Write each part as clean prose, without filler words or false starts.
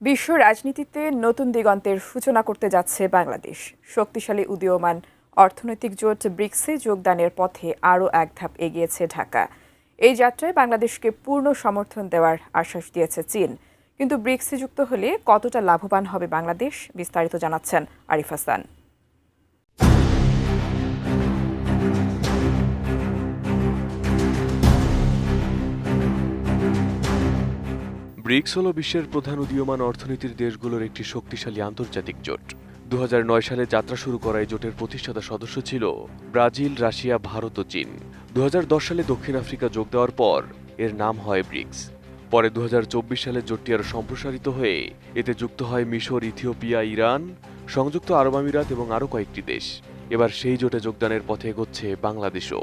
বিশ্ব রাজনীতিতে নতুন দিগন্তের সূচনা করতে যাচ্ছে বাংলাদেশ। শক্তিশালী উদীয়মান অর্থনৈতিক জোট ব্রিক্সে যোগদানের পথে আরও এক ধাপ এগিয়েছে ঢাকা। এই যাত্রায় বাংলাদেশকে পূর্ণ সমর্থন দেওয়ার আশ্বাস দিয়েছে চীন। কিন্তু ব্রিক্সে যুক্ত হলে কতটা লাভবান হবে বাংলাদেশ, বিস্তারিত জানাচ্ছেন আরিফ হাসান। ব্রিক্স হল বিশ্বের প্রধান উদীয়মান অর্থনীতির দেশগুলোর একটি শক্তিশালী আন্তর্জাতিক জোট। 2009 সালে যাত্রা শুরু করা এই জোটের প্রতিষ্ঠাতা সদস্য ছিল ব্রাজিল, রাশিয়া, ভারত ও চীন। 2010 সালে দক্ষিণ আফ্রিকা যোগ দেওয়ার পর এর নাম হয় ব্রিক্স। পরে 2024 সালে জোটটি আরও সম্প্রসারিত হয়ে এতে যুক্ত হয় মিশর, ইথিওপিয়া, ইরান, সংযুক্ত আরব আমিরাত এবং আরও কয়েকটি দেশ। এবার সেই জোটে যোগদানের পথে এগোচ্ছে বাংলাদেশও।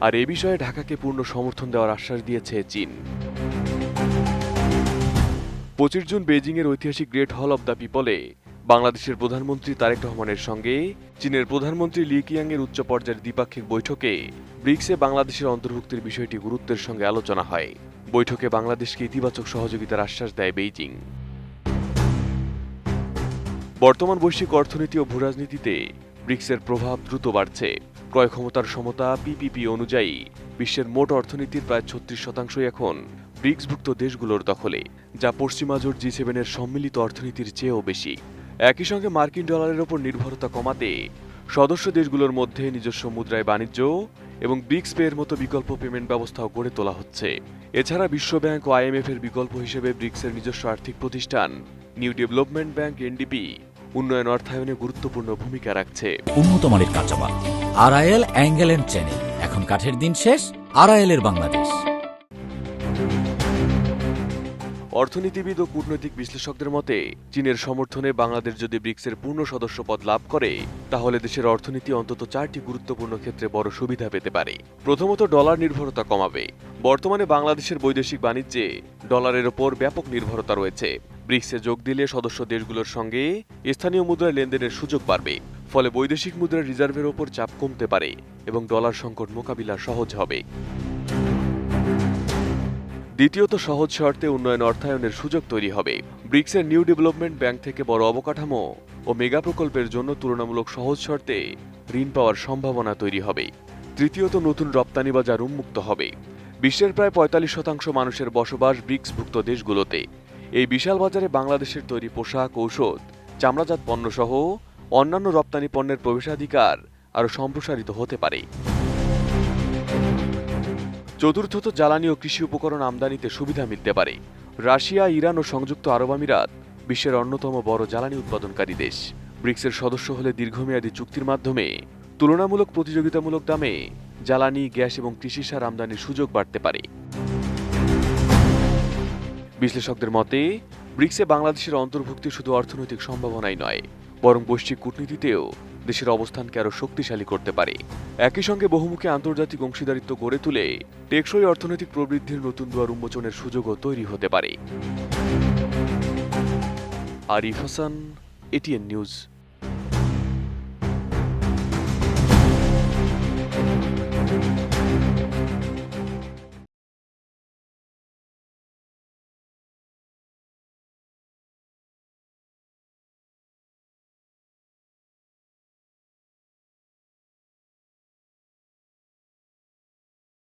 আর এ বিষয়ে ঢাকাকে পূর্ণ সমর্থন দেওয়ার আশ্বাস দিয়েছে চীন। 25 জুন বেজিংয়ের ঐতিহাসিক গ্রেট হল অব দ্য পিপলে বাংলাদেশের প্রধানমন্ত্রী তারেক রহমানের সঙ্গে চীনের প্রধানমন্ত্রী লি কিয়াংয়ের উচ্চ পর্যায়ের দ্বিপাক্ষিক বৈঠকে ব্রিক্সে বাংলাদেশের অন্তর্ভুক্তির বিষয়টি গুরুত্বের সঙ্গে আলোচনা হয়। বৈঠকে বাংলাদেশকে ইতিবাচক সহযোগিতার আশ্বাস দেয় বেইজিং। বর্তমান বৈশ্বিক অর্থনীতি ও ভূরাজনীতিতে ব্রিক্সের প্রভাব দ্রুত বাড়ছে। ক্রয় ক্ষমতার সমতা পিপিপি অনুযায়ী বিশ্বের মোট অর্থনীতির প্রায় 36% এখন ব্রিক্সভুক্ত দেশগুলোর দখলে, যা পশ্চিমা জোট জি7-এর সম্মিলিত অর্থনীতির চেয়েও বেশি। একই সঙ্গে মার্কিন ডলারের ওপর নির্ভরতা কমাতে সদস্য দেশগুলোর মধ্যে নিজস্ব মুদ্রায় বাণিজ্য এবং ব্রিক্স পে এর মতো বিকল্প পেমেন্ট ব্যবস্থাও গড়ে তোলা হচ্ছে। এছাড়া বিশ্বব্যাংক ও আইএমএফ-এর বিকল্প হিসেবে ব্রিক্সের নিজস্ব আর্থিক প্রতিষ্ঠান নিউ ডেভেলপমেন্ট ব্যাংক এনডিবি উন্নয়ন অর্থায়নে গুরুত্বপূর্ণ ভূমিকা রাখছে। উন্নত মানের কাঁচামাল আরআইএল অ্যাঙ্গেল এন্ড চ্যানেল। এখন কাঠের দিন শেষ, আরআইএল এর বাংলাদেশ। অর্থনীতিবিদ ও কূটনৈতিক বিশ্লেষকদের মতে চীনের সমর্থনে বাংলাদেশ যদি ব্রিক্সের পূর্ণ সদস্যপদ লাভ করে, তাহলে দেশের অর্থনীতি অন্তত 4টি গুরুত্বপূর্ণ ক্ষেত্রে বড় সুবিধা পেতে পারে। প্রথমত, ডলার নির্ভরতা কমাবে। বর্তমানে বাংলাদেশের বৈদেশিক বাণিজ্যে ডলারের ওপর ব্যাপক নির্ভরতা রয়েছে। ব্রিক্সে যোগ দিলে সদস্য দেশগুলোর সঙ্গে স্থানীয় মুদ্রায় লেনদেনের সুযোগ বাড়বে। ফলে বৈদেশিক মুদ্রার রিজার্ভের ওপর চাপ কমতে পারে এবং ডলার সংকট মোকাবিলা সহজ হবে। দ্বিতীয়ত, সহজ শর্তে উন্নয়ন অর্থায়নের সুযোগ তৈরি হবে। ব্রিক্সের নিউ ডেভেলপমেন্ট ব্যাংক থেকে বড় অবকাঠামো ও মেগা প্রকল্পের জন্য তুলনামূলক সহজ শর্তে ঋণ পাওয়ার সম্ভাবনা তৈরি হবে। তৃতীয়ত, নতুন রপ্তানি বাজার উন্মুক্ত হবে। বিশ্বের প্রায় 45% মানুষের বসবাস ব্রিক্সভুক্ত দেশগুলোতে। এই বিশাল বাজারে বাংলাদেশের তৈরি পোশাক, ঔষধ, চামড়াজাত পণ্যসহ অন্যান্য রপ্তানি পণ্যের প্রবেশাধিকার আরও সম্প্রসারিত হতে পারে। চতুর্থত, জ্বালানি ও কৃষি উপকরণ আমদানিতে সুবিধা মিলতে পারে। রাশিয়া, ইরান ও সংযুক্ত আরব আমিরাত বিশ্বের অন্যতম বড় জ্বালানি উৎপাদনকারী দেশ। ব্রিক্সের সদস্য হলে দীর্ঘমেয়াদী চুক্তির মাধ্যমে তুলনামূলক প্রতিযোগিতামূলক দামে জ্বালানি, গ্যাস এবং কৃষি সার আমদানির সুযোগ বাড়তে পারে। বিশ্লেষকদের মতে ব্রিক্সে বাংলাদেশের অন্তর্ভুক্তি শুধু অর্থনৈতিক সম্ভাবনাই নয়, বরং বৈশ্বিক কূটনীতিতেও দেশের অবস্থানকে আরও শক্তিশালী করতে পারে। একই সঙ্গে বহুমুখী আন্তর্জাতিক অংশীদারিত্ব গড়ে তুলে টেকসই অর্থনৈতিক প্রবৃদ্ধির নতুন দুয়ার উন্মোচনের সুযোগও তৈরি হতে পারে। Arif Hasan, ATN news.